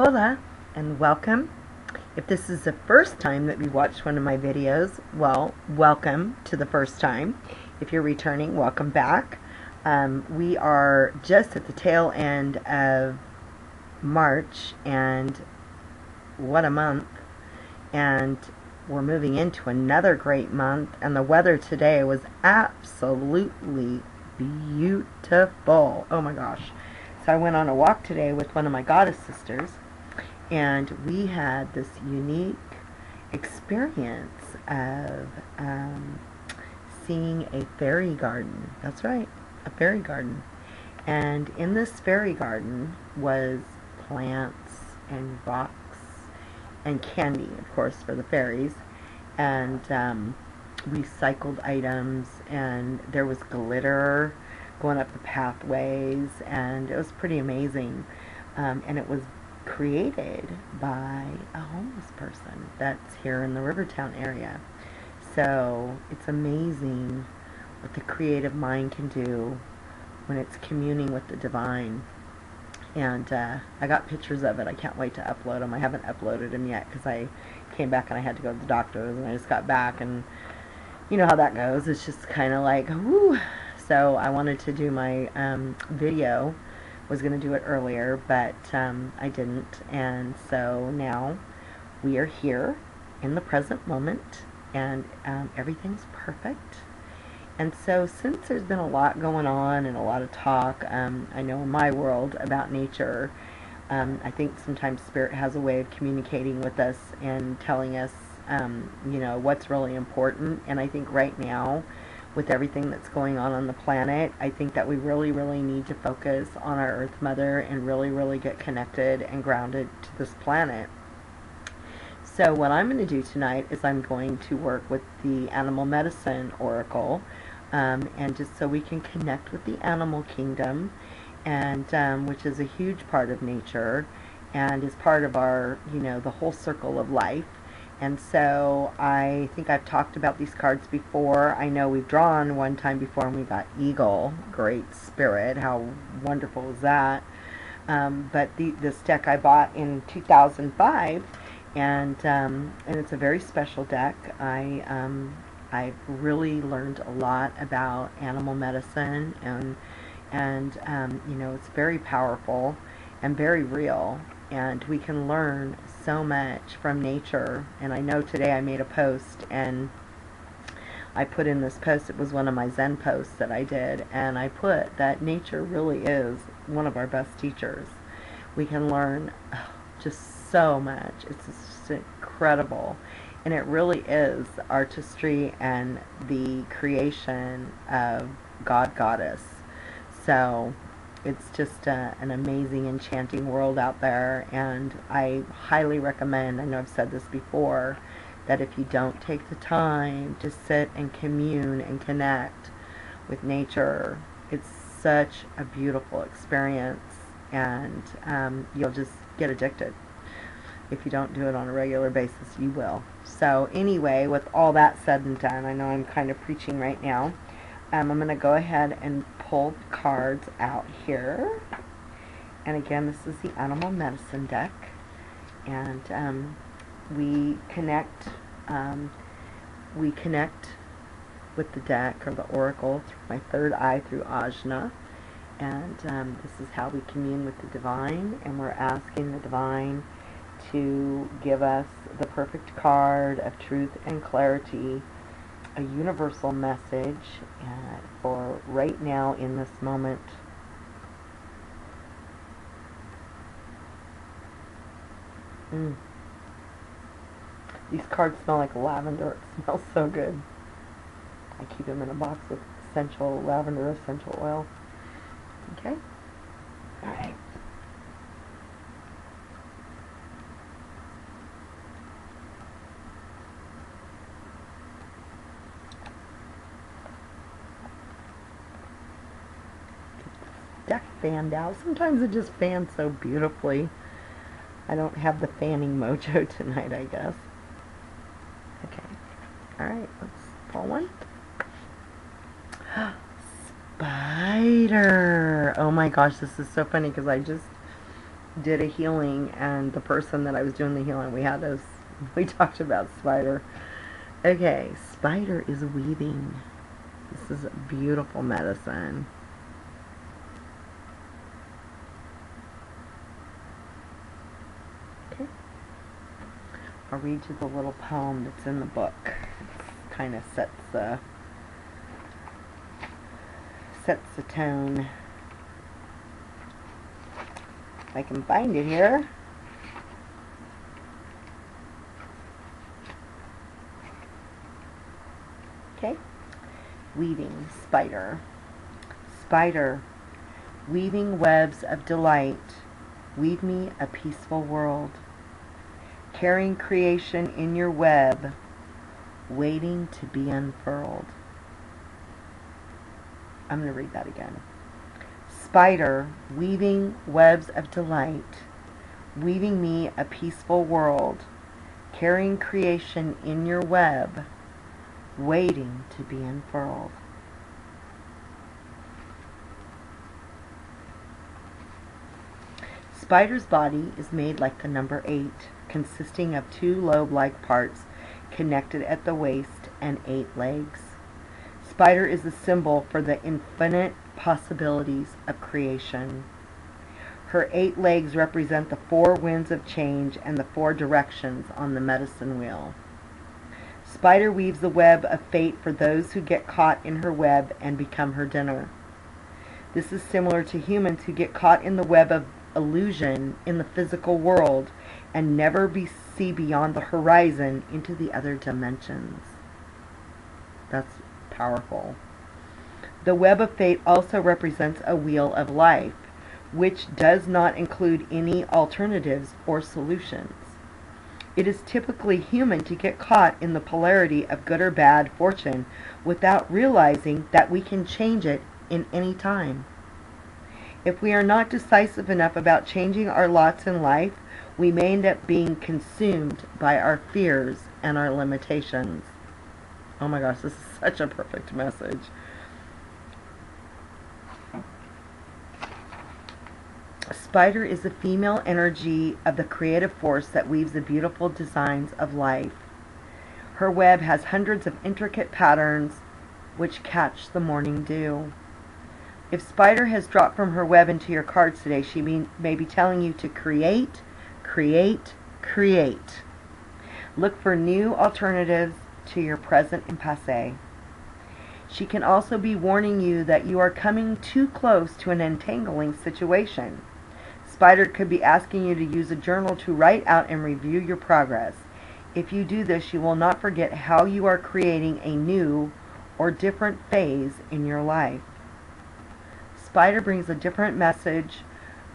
Hola and welcome. If this is the first time that you watched one of my videos, well, welcome to the first time. If you're returning, welcome back. We are just at the tail end of March, and what a month. And we're moving into another great month, and the weather today was absolutely beautiful. Oh my gosh. So I went on a walk today with one of my goddess sisters, and we had this unique experience of seeing a fairy garden. That's right, a fairy garden. And in this fairy garden was plants and rocks and candy, of course, for the fairies, and recycled items, and there was glitter going up the pathways, and it was pretty amazing. And it was created by a homeless person that's here in the Rivertown area. So it's amazing what the creative mind can do when it's communing with the divine. And I got pictures of it. I can't wait to upload them. I haven't uploaded them yet because I came back and I had to go to the doctor's, and I just got back, and you know how that goes. It's just kind of like, whoo. So I wanted to do my video. Was going to do it earlier, but I didn't, and so now we are here in the present moment, and everything's perfect. And so since there's been a lot going on and a lot of talk, I know in my world about nature, I think sometimes Spirit has a way of communicating with us and telling us, you know, what's really important. And I think right now, with everything that's going on the planet, I think that we really, really need to focus on our Earth Mother and really, really get connected and grounded to this planet. So what I'm going to do tonight is I'm going to work with the Animal Medicine Oracle, and just so we can connect with the animal kingdom, and which is a huge part of nature and is part of our, you know, the whole circle of life. And so I think I've talked about these cards before. I know we've drawn one time before and we got Eagle, Great Spirit. How wonderful is that? But this deck I bought in 2005, and it's a very special deck. I've really learned a lot about animal medicine, and you know, it's very powerful and very real. And we can learn so much from nature. And I know today I made a post, and I put in this post, it was one of my Zen posts that I did, and I put that nature really is one of our best teachers. We can learn just so much. It's just incredible. And it really is artistry and the creation of God, Goddess. So it's just an amazing, enchanting world out there, and I highly recommend, I know I've said this before, that if you don't take the time to sit and commune and connect with nature, it's such a beautiful experience, and you'll just get addicted. If you don't do it on a regular basis, you will. So anyway, with all that said and done, I know I'm kind of preaching right now. I'm going to go ahead and pull the cards out here. And again, this is the Animal Medicine deck. And we connect with the deck, or the oracle, through my third eye, through Ajna. And this is how we commune with the divine. And we're asking the divine to give us the perfect card of truth and clarity, a universal message for right now in this moment. These cards smell like lavender. It smells so good. I keep them in a box with essential lavender essential oil. Okay? Alright. Deck fanned out. Sometimes it just fans so beautifully. I don't have the fanning mojo tonight, I guess. Okay. Alright, let's pull one. Spider! Oh my gosh, this is so funny because I just did a healing, and the person that I was doing the healing, we talked about Spider. Okay, Spider is weaving. This is a beautiful medicine. Okay. I'll read you the little poem that's in the book. It kind of sets the tone. If I can find it here. Okay. Weaving, Spider. Spider, weaving webs of delight, weave me a peaceful world. Carrying creation in your web, waiting to be unfurled. I'm going to read that again. Spider, weaving webs of delight, weaving me a peaceful world. Carrying creation in your web, waiting to be unfurled. Spider's body is made like the number 8, consisting of 2 lobe-like parts connected at the waist and 8 legs. Spider is a symbol for the infinite possibilities of creation. Her 8 legs represent the 4 winds of change and the 4 directions on the medicine wheel. Spider weaves the web of fate for those who get caught in her web and become her dinner. This is similar to humans who get caught in the web of illusion in the physical world and never see beyond the horizon into the other dimensions. That's powerful. The web of fate also represents a wheel of life, which does not include any alternatives or solutions. It is typically human to get caught in the polarity of good or bad fortune without realizing that we can change it in any time. If we are not decisive enough about changing our lots in life, we may end up being consumed by our fears and our limitations. Oh my gosh, this is such a perfect message. Spider is the female energy of the creative force that weaves the beautiful designs of life. Her web has hundreds of intricate patterns which catch the morning dew. If Spider has dropped from her web into your cards today, she may be telling you to create, create, create. Look for new alternatives to your present and passé. She can also be warning you that you are coming too close to an entangling situation. Spider could be asking you to use a journal to write out and review your progress. If you do this, you will not forget how you are creating a new or different phase in your life. Spider brings a different message,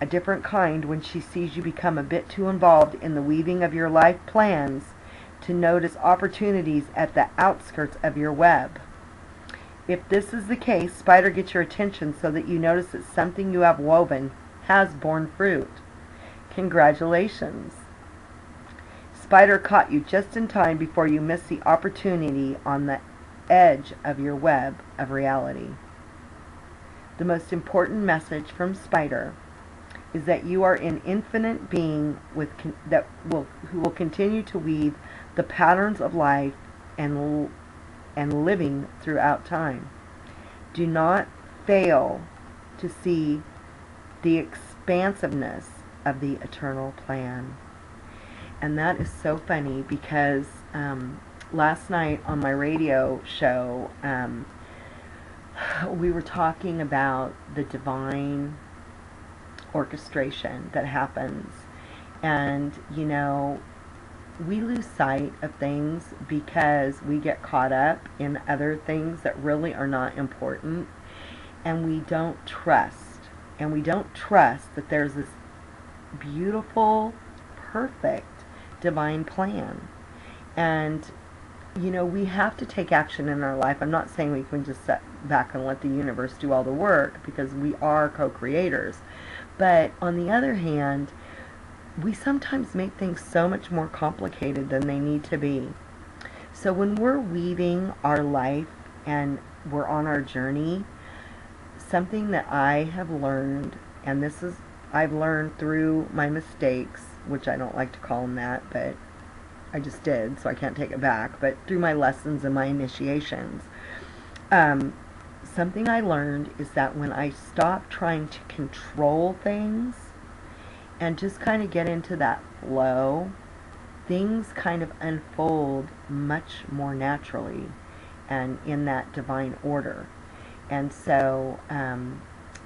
a different kind, when she sees you become a bit too involved in the weaving of your life plans to notice opportunities at the outskirts of your web. If this is the case, Spider gets your attention so that you notice that something you have woven has borne fruit. Congratulations. Spider caught you just in time before you missed the opportunity on the edge of your web of reality. The most important message from Spider is that you are an infinite being who will continue to weave the patterns of life and living throughout time. Do not fail to see the expansiveness of the eternal plan. And that is so funny because last night on my radio show, we were talking about the divine orchestration that happens. And, you know, we lose sight of things because we get caught up in other things that really are not important. And we don't trust. And we don't trust that there's this beautiful, perfect divine plan. And you know, we have to take action in our life. I'm not saying we can just sit back and let the universe do all the work, because we are co-creators. But on the other hand, we sometimes make things so much more complicated than they need to be. So when we're weaving our life and we're on our journey, something that I have learned, and this is I've learned through my mistakes, which I don't like to call them that, but I just did, so I can't take it back, but through my lessons and my initiations, something I learned is that when I stop trying to control things and just kind of get into that flow, things kind of unfold much more naturally and in that divine order. And so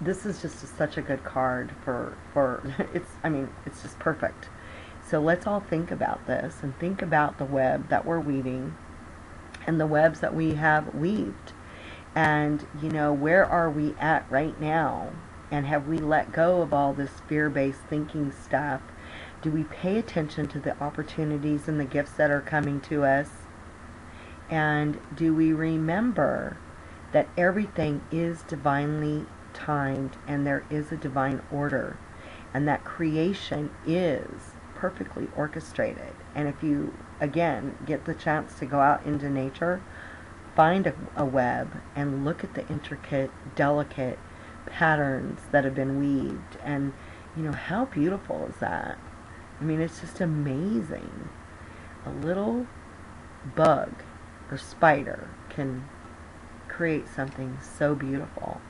this is just such a good card for it's just perfect. So let's all think about this and think about the web that we're weaving and the webs that we have weaved. And, where are we at right now? And have we let go of all this fear-based thinking stuff? Do we pay attention to the opportunities and the gifts that are coming to us? And do we remember that everything is divinely timed and there is a divine order, and that creation is perfectly orchestrated? And if you, again, get the chance to go out into nature, find a web and look at the intricate, delicate patterns that have been weaved. And, how beautiful is that? I mean, it's just amazing. A little bug or spider can create something so beautiful.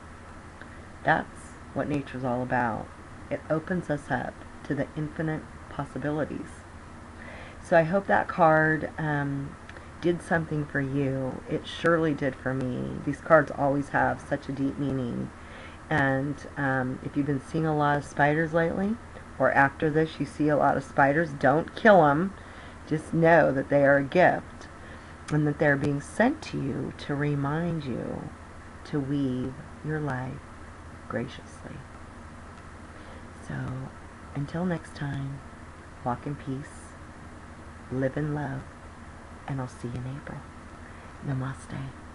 That's what nature's all about. It opens us up to the infinite possibilities. So I hope that card did something for you. It surely did for me. These cards always have such a deep meaning. And if you've been seeing a lot of spiders lately, or after this you see a lot of spiders, don't kill them. Just know that they are a gift and that they're being sent to you to remind you to weave your life graciously. So until next time, walk in peace, live in love, and I'll see you in April. Namaste.